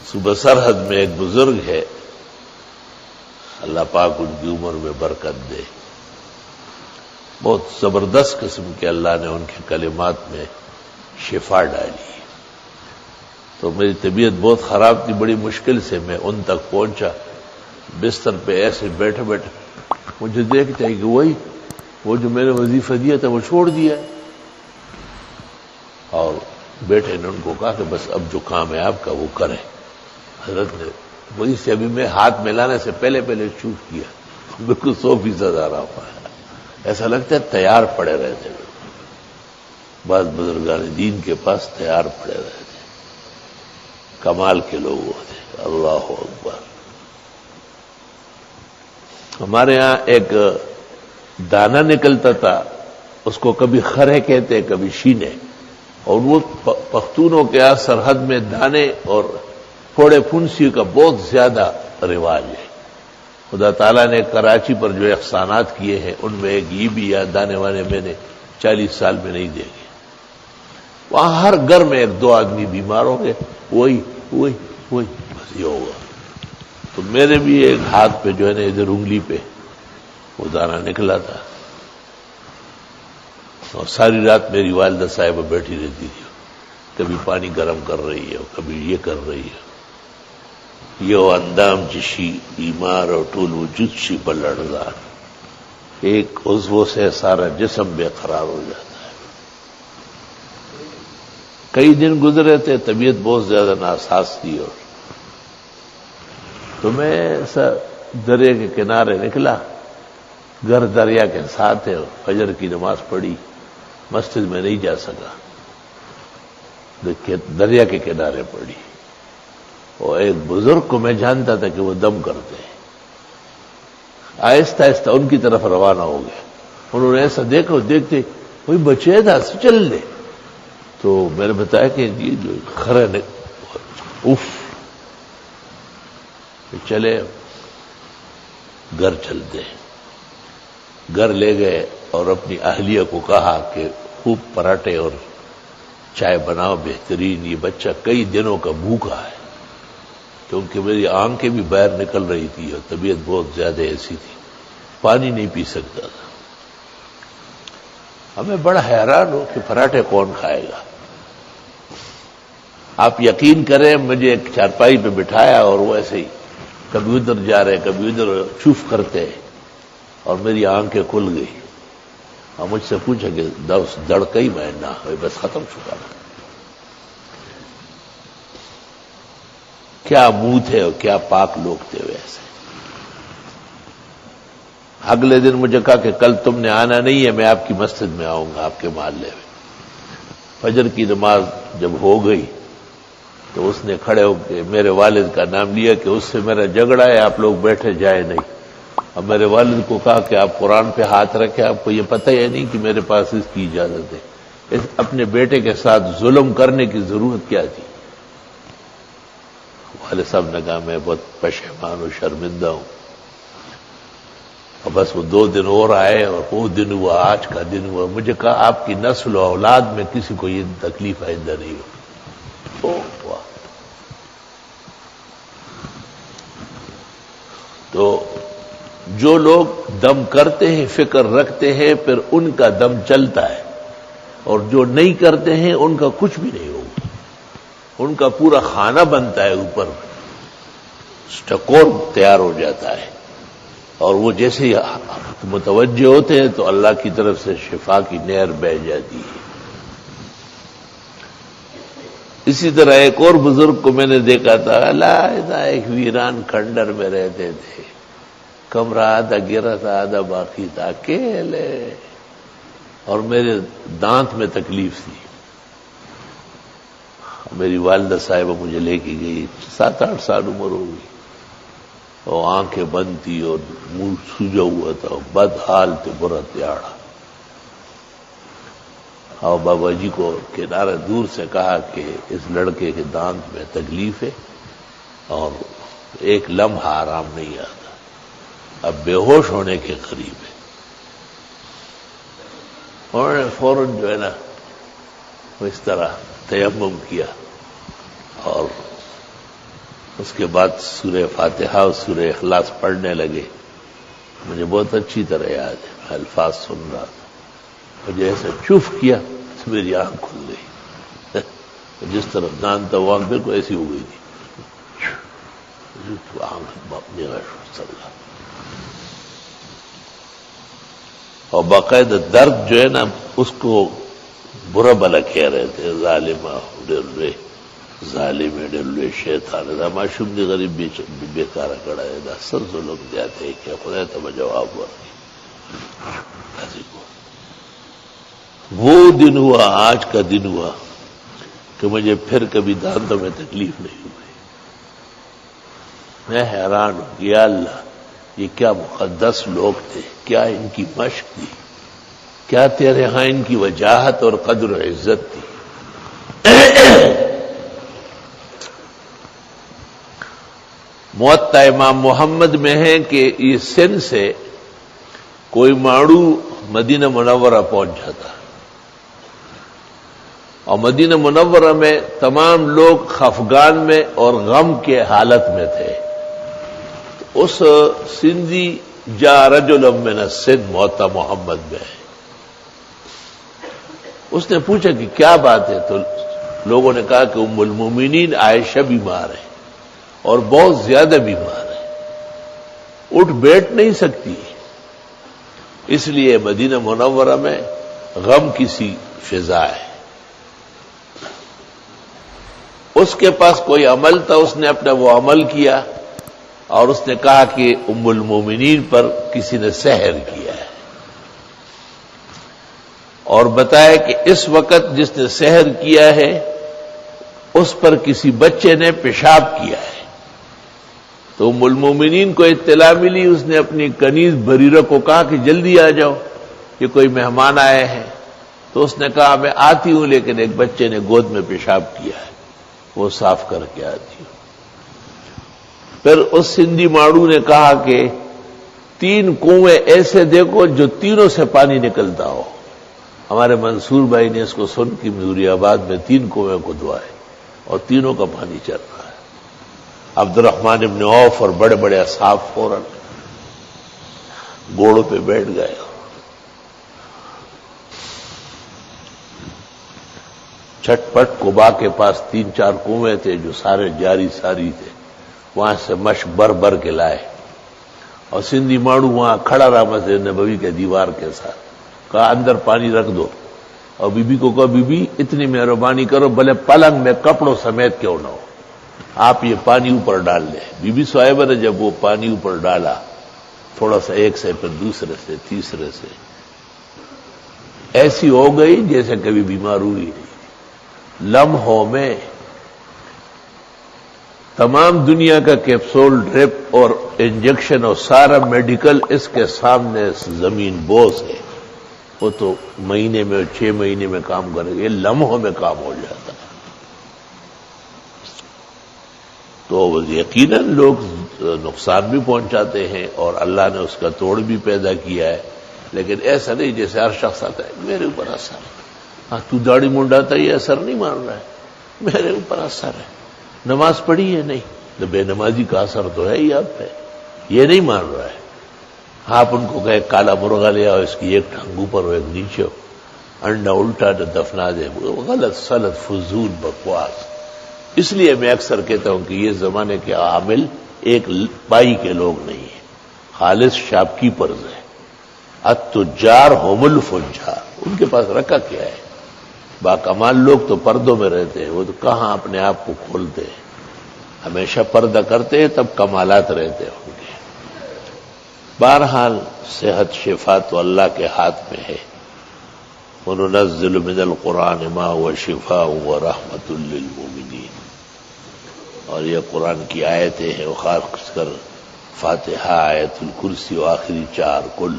صوبہ سرحد میں ایک بزرگ ہے، اللہ پاک ان کی عمر میں برکت دے، بہت زبردست قسم کے اللہ نے ان کے کلمات میں شفا ڈالی۔ تو میری طبیعت بہت خراب تھی، بڑی مشکل سے میں ان تک پہنچا، بستر پہ ایسے بیٹھے بیٹھے مجھے دیکھتے ہیں کہ وہ جو میں نے وظیفہ دیا تھا وہ چھوڑ دیا ہے، اور بیٹے نے ان کو کہا کہ بس اب جو کام ہے آپ کا وہ کریں۔ حضرت نے وہی سے ابھی میں ہاتھ ملانے سے پہلے چوٹ کیا، بالکل 100% آ رہا ہوا ہے، ایسا لگتا ہے تیار پڑے رہتے ہیں۔ بعض بزرگان دین کے پاس تیار پڑے رہتے ہیں، کمال کے لوگ ہوتے ہیں۔ اللہ اکبر۔ ہمارے ہاں ایک دانہ نکلتا تھا، اس کو کبھی خرے کہتے کبھی شینے، اور وہ پختونوں کے یہاں سرحد میں دانے اور پھوڑے پھنسی کا بہت زیادہ رواج ہے۔ خدا تعالیٰ نے کراچی پر جو احسانات کیے ہیں ان میں ایک یہ بھی یاد دانے وانے میں نے 40 سال میں نہیں دیکھے۔ وہاں ہر گھر میں 1-2 آدمی بیمار ہوں گے، وہی بس یہ ہوگا۔ تو میرے بھی ایک ہاتھ پہ جو ہے نا ادھر انگلی پہ وہ دانہ نکلا تھا، اور ساری رات میری والدہ صاحبہ بیٹھی رہتی تھی، کبھی پانی گرم کر رہی ہے، کبھی یہ کر رہی ہے۔ یہ اندام چشی بیمار اور ٹول وجود شی بلڑزار، ایک عضو سے سارا جسم بے قرار ہو جاتا ہے۔ کئی دن گزرے تھے، طبیعت بہت زیادہ ناساز تھی، اور تو میں ایسا دریا کے کنارے نکلا، گھر دریا کے ساتھ ہے، فجر کی نماز پڑھی، مسجد میں نہیں جا سکا، دریا کے کنارے پڑھی، اور ایک بزرگ کو میں جانتا تھا کہ وہ دم کرتے ہیں، آہستہ آہستہ ان کی طرف روانہ ہو گیا۔ انہوں نے ایسا دیکھا، دیکھتے کوئی بچے تھا چل لے، تو میں نے بتایا کہ یہ جو خرے نے اف چلے، گھر چلتے ہیں۔ گھر لے گئے اور اپنی اہلیہ کو کہا کہ خوب پراٹھے اور چائے بناؤ بہترین، یہ بچہ کئی دنوں کا بھوکا ہے، کیونکہ میری آنکھیں بھی باہر نکل رہی تھی اور طبیعت بہت زیادہ ایسی تھی، پانی نہیں پی سکتا تھا۔ ہمیں بڑا حیران ہو کہ پراٹھے کون کھائے گا۔ آپ یقین کریں، مجھے ایک چارپائی پہ بٹھایا اور وہ ایسے ہی کبھی ادھر جا رہے کبھی ادھر چوف کرتے، اور میری آنکھیں کھل گئی، اور مجھ سے پوچھا کہ دڑکئی میں نہ ہوئی، بس ختم چکا۔ کیا منہ تھے اور کیا پاک لوگ تھے ویسے۔ اگلے دن مجھے کہا کہ کل تم نے آنا نہیں ہے، میں آپ کی مسجد میں آؤں گا، آپ کے محلے میں۔ فجر کی نماز جب ہو گئی تو اس نے کھڑے ہو کے میرے والد کا نام لیا کہ اس سے میرا جھگڑا ہے، آپ لوگ بیٹھے جائے نہیں۔ اور میرے والد کو کہا کہ آپ قرآن پہ ہاتھ رکھیں، آپ کو یہ پتہ ہی نہیں کہ میرے پاس اس کی اجازت ہے۔ اپنے بیٹے کے ساتھ ظلم کرنے کی ضرورت کیا تھی؟ والد صاحب نے کہا میں بہت پشیمان و شرمندہ ہوں، اور بس وہ 2 دن اور آئے، اور وہ دن ہوا، آج کا دن ہوا۔ مجھے کہا آپ کی نسل و اولاد میں کسی کو یہ تکلیف آئندہ نہیں ہو۔ تو جو لوگ دم کرتے ہیں، فکر رکھتے ہیں، پھر ان کا دم چلتا ہے، اور جو نہیں کرتے ہیں ان کا کچھ بھی نہیں ہوگا، ان کا پورا کھانا بنتا ہے، اوپر سٹکور تیار ہو جاتا ہے، اور وہ جیسے ہی متوجہ ہوتے ہیں تو اللہ کی طرف سے شفا کی نہر بہہ جاتی ہے۔ اسی طرح ایک اور بزرگ کو میں نے دیکھا تھا، علیحدہ ایک ویران کھنڈر میں رہتے تھے، کمرہ آدھا گرا تھا آدھا باقی تھا، اکیلے، اور میرے دانت میں تکلیف تھی۔ میری والدہ صاحبہ مجھے لے کے گئی، 7-8 سال عمر ہو گئی، اور آنکھیں بند تھی اور منہ سوجا ہوا تھا، اور بد حال تھے، برا تیاڑا۔ اور بابا جی کو کنارے دور سے کہا کہ اس لڑکے کے دانت میں تکلیف ہے اور ایک لمحہ آرام نہیں آتا، اب بے ہوش ہونے کے قریب ہے۔ انہوں نے فوراً جو ہے نا اس طرح تیمم کیا اور اس کے بعد سورہ فاتحہ اور سورہ اخلاص پڑھنے لگے. مجھے بہت اچھی طرح یاد ہے، میں الفاظ سن رہا تھا، مجھے ایسے چف کیا تو میری آنکھ کھل گئی. جس طرف جانتا وہ آنکھ بالکل ایسی ہو گئی تھی، آنکھ اپنی غیر. اور باقاعدہ درد جو ہے نا اس کو برا بلا کہہ رہے تھے، ظالمہ ڈر ظالم ڈر شیطان دا معشوم دی غریب بیکارہ کڑا ہے دا سر ظلم دیاتے ہیں کہ خدا تب جواب ورکی. وہ دن ہوا، آج کا دن ہوا کہ مجھے پھر کبھی دانتوں میں تکلیف نہیں ہوئی. میں حیران ہوں کہ یا اللہ یہ کیا مقدس لوگ تھے، کیا ان کی مشق تھی، کیا تیرے ہاں ان کی وجاہت اور قدر و عزت تھی. موطا امام محمد میں ہے کہ یہ سن سے کوئی ماڑو مدینہ منورہ پہنچ جاتا، اور مدینہ منورہ میں تمام لوگ خفگان میں اور غم کے حالت میں تھے. اس سندھی جا رجل من السن موطا محمد میں ہے. اس نے پوچھا کہ کیا بات ہے، تو لوگوں نے کہا کہ ام المومنین عائشہ بیمار ہے اور بہت زیادہ بیمار ہے، اٹھ بیٹھ نہیں سکتی، اس لیے مدینہ منورہ میں غم کی سی فضا ہے. اس کے پاس کوئی عمل تھا، اس نے اپنا وہ عمل کیا اور اس نے کہا کہ ام المومنین پر کسی نے سحر کیا ہے، اور بتایا کہ اس وقت جس نے سحر کیا ہے اس پر کسی بچے نے پیشاب کیا ہے. تو ام المومنین کو اطلاع ملی، اس نے اپنی کنیز بریرہ کو کہا کہ جلدی آ جاؤ، کہ کوئی مہمان آئے ہیں. تو اس نے کہا میں آتی ہوں، لیکن ایک بچے نے گود میں پیشاب کیا ہے، وہ صاف کر کے آتی ہوں. پھر اس سندھی ماڑو نے کہا کہ 3 کنویں ایسے دیکھو جو تینوں سے پانی نکلتا ہو. ہمارے منصور بھائی نے اس کو سن کے مزوری آباد میں 3 کنویں کھدوائے اور تینوں کا پانی چل رہا ہے. عبد الرحمن ابن عوف اور بڑے بڑے اصحاب فوراً گھوڑوں پہ بیٹھ گئے. چھٹ پٹ قبا کے پاس 3-4 کنویں تھے جو سارے جاری ساری تھے، وہاں سے مشک بر بر کے لائے. اور سندھی ماڑو وہاں کھڑا رہا مسجد نبوی کے دیوار کے ساتھ، کہا اندر پانی رکھ دو. اور بی بی کو کہا بی بی اتنی مہربانی کرو، بھلے پلنگ میں کپڑوں سمیت کیوں نہ ہو، آپ یہ پانی اوپر ڈال دیں. بی بی صاحبہ نے جب وہ پانی اوپر ڈالا، تھوڑا سا ایک سے پھر دوسرے سے تیسرے سے، ایسی ہو گئی جیسے کبھی بیمار ہوئی نہیں. لمحوں میں تمام دنیا کا کیپسول ڈرپ اور انجیکشن اور سارا میڈیکل اس کے سامنے زمین بوس ہے. وہ تو مہینے میں 6 مہینے میں کام کرے گا، یہ لمحوں میں کام ہو جاتا ہے. تو یقیناً لوگ نقصان بھی پہنچاتے ہیں اور اللہ نے اس کا توڑ بھی پیدا کیا ہے، لیکن ایسا نہیں جیسے ہر شخص آتا ہے میرے اوپر اثر ہے. ہاں تو داڑھی منڈاتا ہے، یہ اثر نہیں مان رہا ہے، میرے اوپر اثر ہے. نماز پڑھی ہے نہیں تو بے نمازی کا اثر تو ہے ہی آپ پہ، یہ نہیں مان رہا ہے. آپ ان کو کہے کالا مرغا لے آؤ، اس کی ایک ٹھنگ اوپر ہو ایک نیچے ہو، انڈا الٹا دفنا دے، غلط سلط فضول بکواس. اس لیے میں اکثر کہتا ہوں کہ یہ زمانے کے عامل ایک پائی کے لوگ نہیں ہیں، خالص شاپ کیپرز ہیں. التجار هم الفجار، ان کے پاس رکھا کیا ہے؟ باکمال لوگ تو پردوں میں رہتے ہیں، وہ تو کہاں اپنے آپ کو کھولتے ہیں، ہمیشہ پردہ کرتے ہیں تب کمالات رہتے ہوں گے. بہرحال صحت شفا تو اللہ کے ہاتھ میں ہے. وَنُنَزِّلُ مِنَ الْقُرْآنِ مَا هُوَ شِفَاءٌ وَرَحْمَةٌ لِّلْمُؤْمِنِينَ. اور یہ قرآن کی آیتیں ہیں، خاص کر فاتحہ، آیت الکرسی و آخری 4 کل،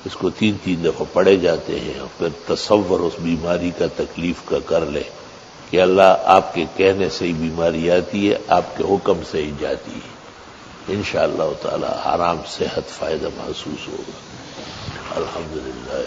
اس کو 3 دفعہ پڑھے جاتے ہیں. اور پھر تصور اس بیماری کا تکلیف کا کر لے کہ اللہ آپ کے کہنے سے ہی بیماری آتی ہے، آپ کے حکم سے ہی جاتی ہے. انشاءاللہ تعالی آرام صحت فائدہ محسوس ہوگا. الحمدللہ.